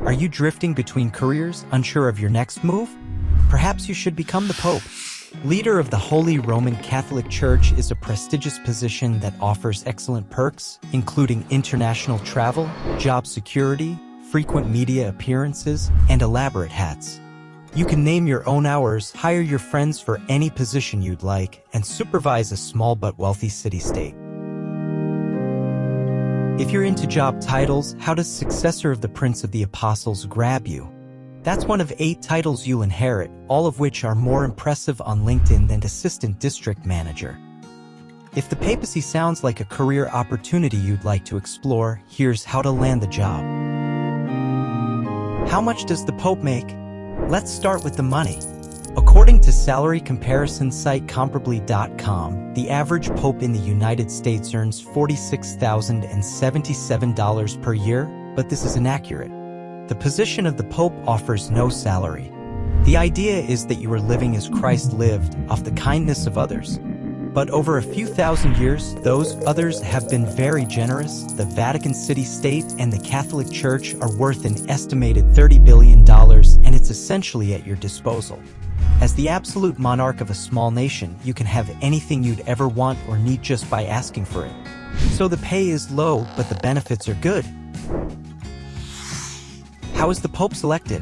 Are you drifting between careers, unsure of your next move? Perhaps you should become the Pope. Leader of the Holy Roman Catholic Church is a prestigious position that offers excellent perks, including international travel, job security, frequent media appearances, and elaborate hats. You can name your own hours, hire your friends for any position you'd like, and supervise a small but wealthy city-state. If you're into job titles, how does successor of the Prince of the Apostles grab you? That's one of 8 titles you'll inherit, all of which are more impressive on LinkedIn than Assistant District Manager. If the papacy sounds like a career opportunity you'd like to explore, here's how to land the job. How much does the Pope make? Let's start with the money. According to salary comparison site comparably.com, the average Pope in the United States earns $46,077 per year, but this is inaccurate. The position of the Pope offers no salary. The idea is that you are living as Christ lived, off the kindness of others. But over a few thousand years, those others have been very generous. The Vatican City State and the Catholic Church are worth an estimated $30 billion, and it's essentially at your disposal. As the absolute monarch of a small nation, you can have anything you'd ever want or need just by asking for it. So the pay is low, but the benefits are good. How is the Pope selected?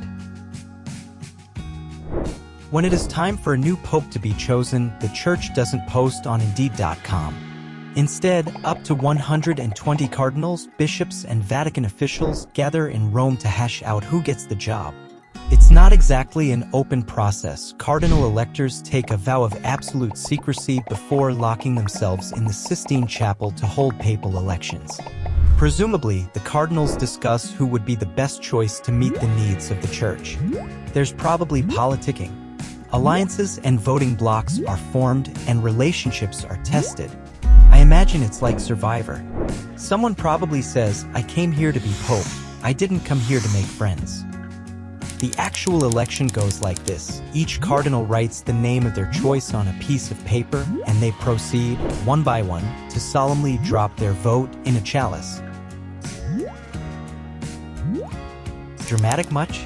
When it is time for a new Pope to be chosen, the Church doesn't post on Indeed.com. Instead, up to 120 cardinals, bishops, and Vatican officials gather in Rome to hash out who gets the job. It's not exactly an open process. Cardinal electors take a vow of absolute secrecy before locking themselves in the Sistine Chapel to hold papal elections. Presumably, the cardinals discuss who would be the best choice to meet the needs of the Church. There's probably politicking. Alliances and voting blocs are formed, and relationships are tested. I imagine it's like Survivor. Someone probably says, "I came here to be Pope. I didn't come here to make friends." The actual election goes like this. Each cardinal writes the name of their choice on a piece of paper, and they proceed, one by one, to solemnly drop their vote in a chalice. Dramatic much?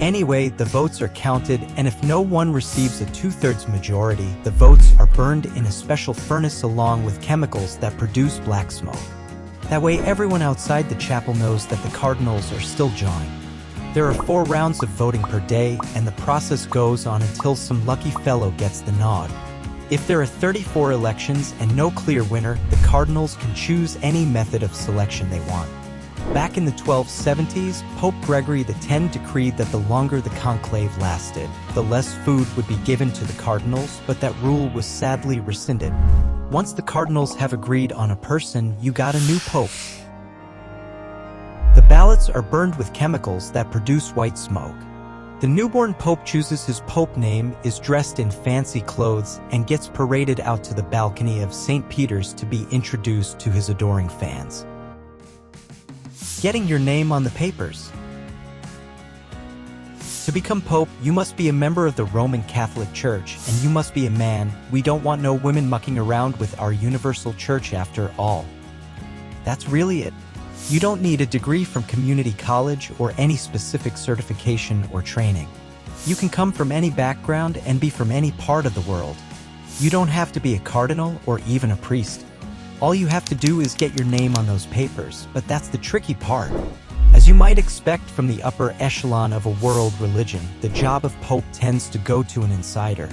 Anyway, the votes are counted, and if no one receives a 2/3 majority, the votes are burned in a special furnace along with chemicals that produce black smoke. That way everyone outside the chapel knows that the cardinals are still jawing. There are 4 rounds of voting per day, and the process goes on until some lucky fellow gets the nod. If there are 34 elections and no clear winner, the cardinals can choose any method of selection they want. Back in the 1270s, Pope Gregory X decreed that the longer the conclave lasted, the less food would be given to the cardinals, but that rule was sadly rescinded. Once the cardinals have agreed on a person, you got a new pope. The ballots are burned with chemicals that produce white smoke. The newborn pope chooses his pope name, is dressed in fancy clothes, and gets paraded out to the balcony of St. Peter's to be introduced to his adoring fans. Getting your name on the papers. To become Pope, you must be a member of the Roman Catholic Church, and you must be a man. We don't want no women mucking around with our universal church after all. That's really it. You don't need a degree from community college or any specific certification or training. You can come from any background and be from any part of the world. You don't have to be a cardinal or even a priest. All you have to do is get your name on those papers, but that's the tricky part. As you might expect from the upper echelon of a world religion, the job of Pope tends to go to an insider.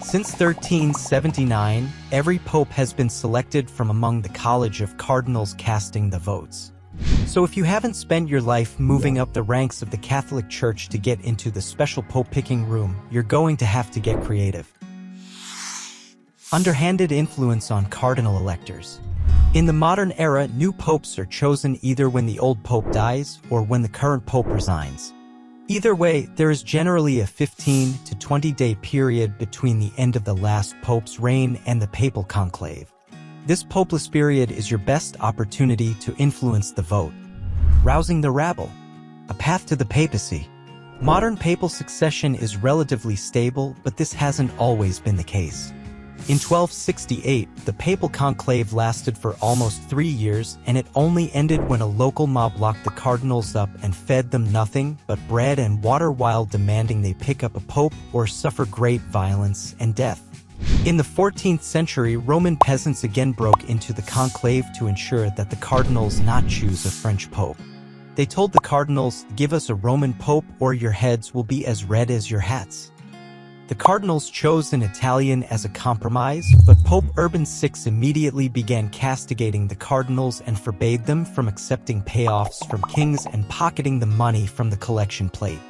Since 1379, every Pope has been selected from among the College of Cardinals casting the votes. So if you haven't spent your life moving up the ranks of the Catholic Church to get into the special Pope picking room, you're going to have to get creative. Underhanded influence on cardinal electors. In the modern era, new popes are chosen either when the old pope dies or when the current pope resigns. Either way, there is generally a 15 to 20-day period between the end of the last pope's reign and the papal conclave. This popeless period is your best opportunity to influence the vote. Rousing the rabble. A path to the papacy. Modern papal succession is relatively stable, but this hasn't always been the case. In 1268, the papal conclave lasted for almost 3 years, and it only ended when a local mob locked the cardinals up and fed them nothing but bread and water while demanding they pick up a pope or suffer great violence and death. In the 14th century, Roman peasants again broke into the conclave to ensure that the cardinals not choose a French pope. They told the cardinals, "Give us a Roman pope or your heads will be as red as your hats." The cardinals chose an Italian as a compromise, but Pope Urban VI immediately began castigating the cardinals and forbade them from accepting payoffs from kings and pocketing the money from the collection plate.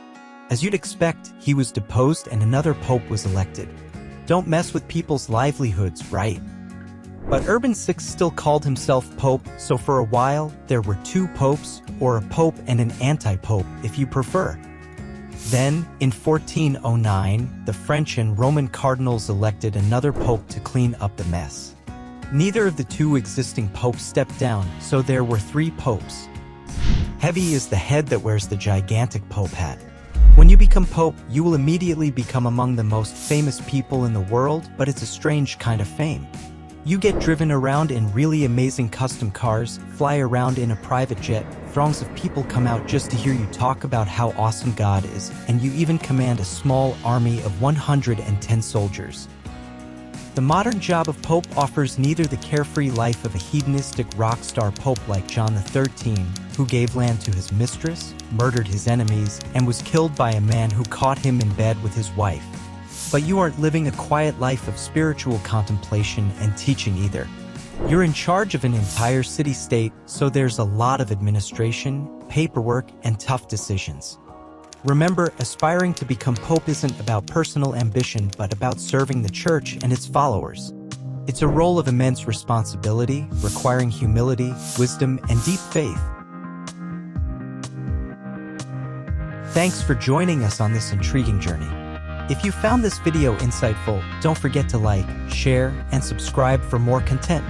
As you'd expect, he was deposed and another pope was elected. Don't mess with people's livelihoods, right? But Urban VI still called himself pope, so for a while, there were 2 popes, or a pope and an anti-pope, if you prefer. Then, in 1409, the French and Roman cardinals elected another pope to clean up the mess. Neither of the 2 existing popes stepped down, so there were 3 popes. Heavy is the head that wears the gigantic pope hat. When you become pope, you will immediately become among the most famous people in the world, but it's a strange kind of fame. You get driven around in really amazing custom cars, fly around in a private jet, throngs of people come out just to hear you talk about how awesome God is, and you even command a small army of 110 soldiers. The modern job of pope offers neither the carefree life of a hedonistic rock star pope like John XIII, who gave land to his mistress, murdered his enemies, and was killed by a man who caught him in bed with his wife. But you aren't living a quiet life of spiritual contemplation and teaching either. You're in charge of an entire city-state, so there's a lot of administration, paperwork, and tough decisions. Remember, aspiring to become pope isn't about personal ambition but about serving the church and its followers. It's a role of immense responsibility, requiring humility, wisdom, and deep faith. Thanks for joining us on this intriguing journey. If you found this video insightful, don't forget to like, share, and subscribe for more content.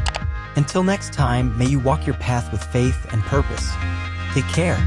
Until next time, may you walk your path with faith and purpose. Take care.